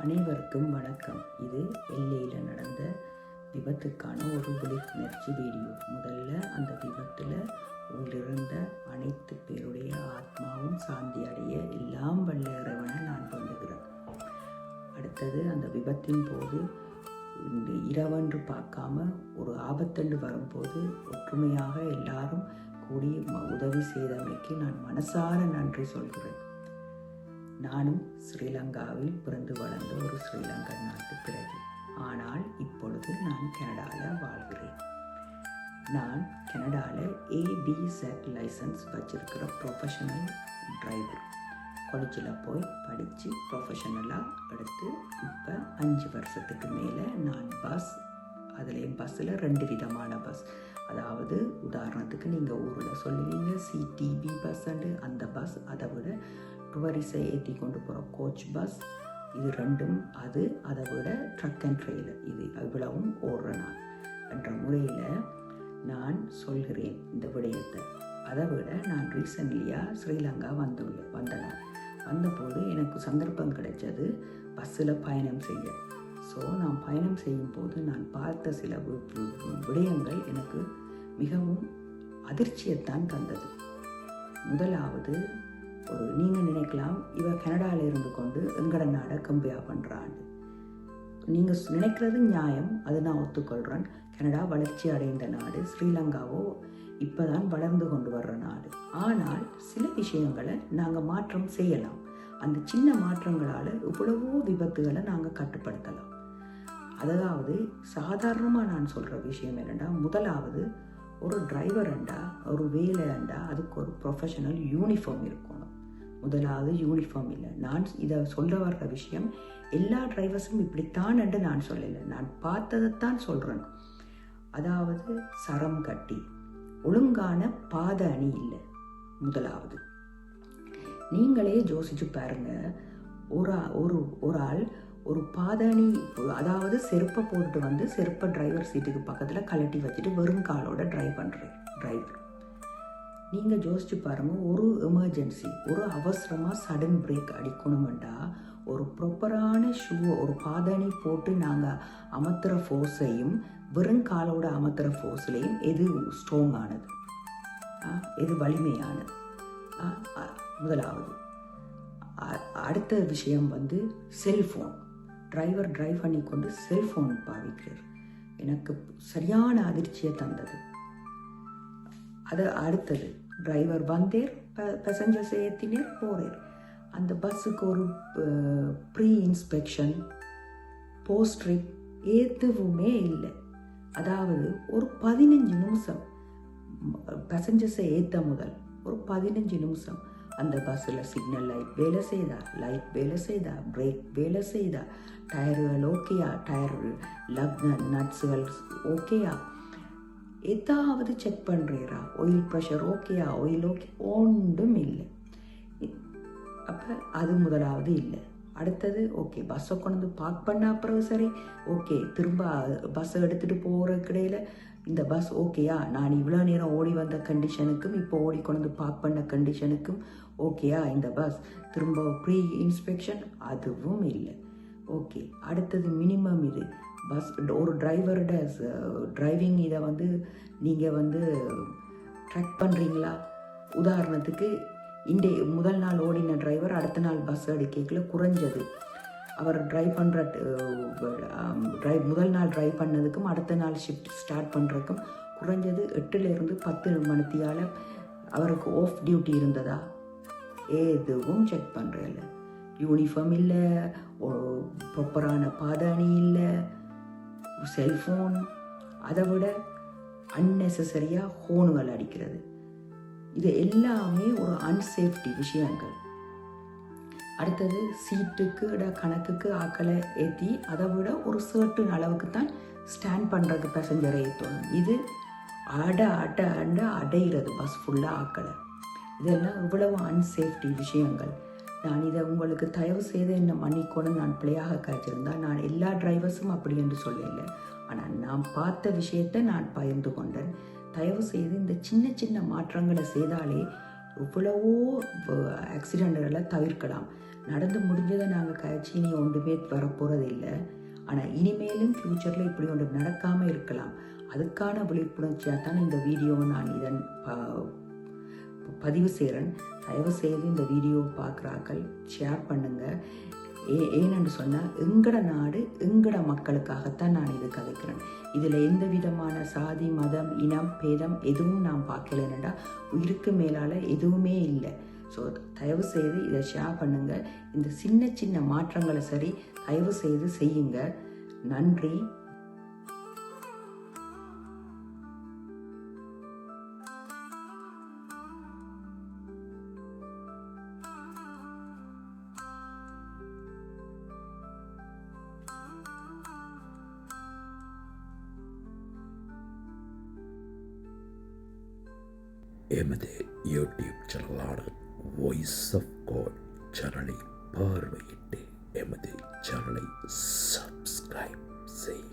அனைவருக்கும் வணக்கம். இது எல்லையில் நடந்த விபத்துக்கான ஒரு விழிப்புணர்ச்சி வீடியோ. முதல்ல அந்த விபத்தில் உயிரிழந்த அனைத்து பேருடைய ஆத்மாவும் சாந்தி அடைய எல்லாம் வல்ல இறைவனை நான் வேண்டுகிறேன். அடுத்தது அந்த விபத்தின் போது இரவென்று பார்க்காம ஒரு ஆபத்தென்று வரும்போது ஒற்றுமையாக எல்லாரும் கூடி உதவி செய்தமைக்கு நான் மனசார நன்றி சொல்கிறேன். நானும் ஸ்ரீலங்காவில் பிறந்து வளர்ந்த ஒரு ஸ்ரீலங்கன் நாட்டு பிறகு. ஆனால் இப்பொழுது நான் கனடாவில் வாழ்கிறேன். நான் கனடாவில் ABZ லைசன்ஸ் வச்சிருக்கிற ப்ரொஃபஷனல் டிரைவர். காலேஜில் போய் படித்து ப்ரொஃபஷனலாக எடுத்து இப்போ 5 வருஷத்துக்கு மேலே நான் அதுலேயும் பஸ்ஸில் 2 விதமான பஸ், அதாவது உதாரணத்துக்கு நீங்கள் ஊரில் சொல்லுவீங்க CTB பஸ் அந்த பஸ், அதை விட டூரிஸை ஏற்றி கொண்டு போகிற கோச் பஸ், இது ரெண்டும் அதை விட ட்ரக் அண்ட் ட்ரெயிலர், இது இவ்வளவும் ஓடுற நாள் என்ற முறையில் நான் சொல்கிறேன் இந்த விடயத்தை. அதை விட நான் ரீசன்ட்லியாக ஸ்ரீலங்கா வந்தேன். வந்தபோது எனக்கு சந்தர்ப்பம் கிடைச்சது பஸ்ஸில் பயணம் செய்ய. ஸோ நான் பயணம் செய்யும்போது நான் பார்த்த சில விடயங்கள் எனக்கு மிகவும் அதிர்ச்சியைத்தான் தந்தது. முதலாவது, நீங்கள் நினைக்கலாம் இவ கனடாவில் இருந்து கொண்டு எங்கட நாடை கம்பேர் பண்ணுறான்னு. நீங்கள் நினைக்கிறது நியாயம், அது நான் ஒத்துக்கொள்கிறேன். கனடா வளர்ச்சி அடைந்த நாடு, ஸ்ரீலங்காவோ இப்போ தான் வளர்ந்து கொண்டு வர்ற நாடு. ஆனால் சில விஷயங்களை நாங்கள் மாற்றம் செய்யலாம். அந்த சின்ன மாற்றங்களால் இவ்வளவோ விபத்துகளை நாங்கள் கட்டுப்படுத்தலாம். அதாவது சாதாரணமாக நான் சொல்கிற விஷயம் என்னென்னா, முதலாவது ஒரு டிரைவர்ண்டா ஒரு வேலைண்டா அதுக்கு ஒரு ப்ரொஃபஷனல் யூனிஃபார்ம் இருக்கணும். முதலாவது யூனிஃபார்ம் இல்லை. நான் இதை சொல்ல வர்ற விஷயம் எல்லா டிரைவர்ஸும் இப்படித்தான் என்று நான் சொல்லலை, நான் பார்த்ததைத்தான் சொல்கிறேன். அதாவது சரம் கட்டி ஒழுங்கான பாத அணி இல்லை. முதலாவது நீங்களே யோசிச்சு பாருங்க, ஒரு ஆள் ஒரு பாதணி, அதாவது செருப்பை போட்டு செருப்பை டிரைவர் சீட்டுக்கு பக்கத்தில் கழட்டி வச்சுட்டு வெறும் காலோட டிரைவர். நீங்கள் யோசிச்சு பாருங்கள், ஒரு எமர்ஜென்சி, ஒரு அவசரமாக சடன் பிரேக் அடிக்கணுமெண்டா ஒரு ப்ராப்பரான ஷூவை, ஒரு பாதணி போட்டு நாங்கள் அமர்த்துகிற ஃபோர்ஸையும் வெறும் காலோட அமர்த்துகிற ஃபோர்ஸ்லேயும் எது ஸ்ட்ராங்கானது, எது வலிமையானது? முதலாவது. அடுத்த விஷயம் செல்ஃபோன். டிரைவர் டிரைவ் பண்ணி கொண்டு செல்ஃபோன் பாவிக்கிறார். எனக்கு சரியான அதிர்ச்சியை தந்தது. அடுத்தது, டிரைவர் வந்தேர், பேசஞ்சர்ஸை ஏற்றினேர், போறேர். அந்த பஸ்ஸுக்கு ஒரு ப்ரீ இன்ஸ்பெக்ஷன், போஸ்ட் ட்ரிப் எதுவுமே இல்லை. அதாவது ஒரு 15 நிமிஷம் பேசஞ்சர்ஸை ஏற்ற முதல் ஒரு 15 நிமிஷம் அந்த பஸ்ஸில் சிக்னல் லைட் வேலை செய்தா, பிரேக் வேலை செய்தா, டயர்கள் ஓகேயா, டயர் நட்ஸுகள் ஓகேயா, ஏதாவது செக் பண்ணுறீரா, ஆயில் ப்ரெஷர் ஓகேயா, ஆயில் ஓகே, ஒன்றும் இல்லை. அப்போ அது முதலாவது இல்லை. அடுத்தது, ஓகே பஸ்ஸை கொண்டு பார்க் பண்ண அப்புறம் சரி, ஓகே திரும்ப பஸ்ஸை எடுத்துகிட்டு போகிற கிடையில இந்த பஸ் ஓகேயா, நான் இவ்வளோ நேரம் ஓடி வந்த கண்டிஷனுக்கும் இப்போ ஓடி கொண்டு பார்க் பண்ண கண்டிஷனுக்கும் ஓகேயா இந்த பஸ், திரும்ப ப்ரீ இன்ஸ்பெக்ஷன், அதுவும் இல்லை. ஓகே, அடுத்தது மினிமம் இது பஸ், ஒரு டிரைவரோட டிரைவிங் இதை நீங்கள் ட்ராக் பண்ணுறீங்களா? உதாரணத்துக்கு முதல் நாள் ஓடின டிரைவர் அடுத்த நாள் பஸ் எடுக்கல குறைஞ்சது அவர் முதல் நாள் டிரைவ் பண்ணதுக்கும் அடுத்த நாள் ஷிஃப்ட் ஸ்டார்ட் பண்ணுறதுக்கும் குறைஞ்சது 8 to 10 மணித்தியால் அவருக்கு ஆஃப் டியூட்டி இருந்ததா? எதுவும் செக் பண்ணுறதில்ல. யூனிஃபார்ம் இல்லை, ப்ராப்பரான பாதணி இல்லை, செல்ஃபோன், அதை விட அன்னெசரியாக ஹோனுகள் அடிக்கிறது. இது எல்லாமே ஒரு அன்சேஃப்டி விஷயங்கள். அடுத்தது, சீட்டுக்கு கணக்குக்கு ஆக்களை ஏற்றி அதை விட ஒரு சர்டன் அளவுக்கு தான் ஸ்டாண்ட் பண்ணுறதுக்கு பேசஞ்சரை ஏற்றணும். இது அடைகிறது பஸ் ஃபுல்லாக ஆக்களை. இதெல்லாம் இவ்வளவு அன்சேஃப்டி விஷயங்கள். நான் இதை உங்களுக்கு தயவு செய்து என்ன மன்னிக்கணும், நான் பிள்ளையாக காய்ச்சிருந்தா. நான் எல்லா டிரைவர்ஸும் அப்படி என்று சொல்லலை, ஆனால் நான் பார்த்த விஷயத்தை நான் பகிர்ந்து கொண்டேன். தயவு செய்து இந்த சின்ன சின்ன மாற்றங்களை செய்தாலே இவ்வளவோ ஆக்சிடெண்ட்களை தவிர்க்கலாம். நடந்து முடிஞ்சதை நாங்கள் கழிச்சு இனி ஒன்றுமே வரப்போகிறது இல்லை. ஆனால் இனிமேலும் ஃப்யூச்சரில் இப்படி ஒன்று நடக்காமல் இருக்கலாம். அதுக்கான விழிப்புணர்ச்சியாக தான் இந்த வீடியோவை நான் இதன் பதிவு செய்கிறேன். தயவு செய்து இந்த வீடியோவை பார்க்குறாக்கள் ஷேர் பண்ணுங்கள். ஏனென்று சொன்னால் எங்கட நாடு எங்கட மக்களுக்காகத்தான் நான் இது கதைக்கிறேன். இதில் எந்த விதமான சாதி மதம் இனம் பேதம் எதுவும் நான் பார்க்கலன்னா உயிருக்கு மேலால் எதுவுமே இல்லை. ஸோ தயவு செய்து இதை ஷேர் பண்ணுங்கள். இந்த சின்ன சின்ன மாற்றங்களை சரி தயவு செய்து செய்யுங்க. நன்றி. எமது யூடியூப் சேனலான வாய்ஸ் ஆஃப் காட் சேனலை பார்வையிட்டு எமது சேனலை சப்ஸ்கிரைப் செய்ய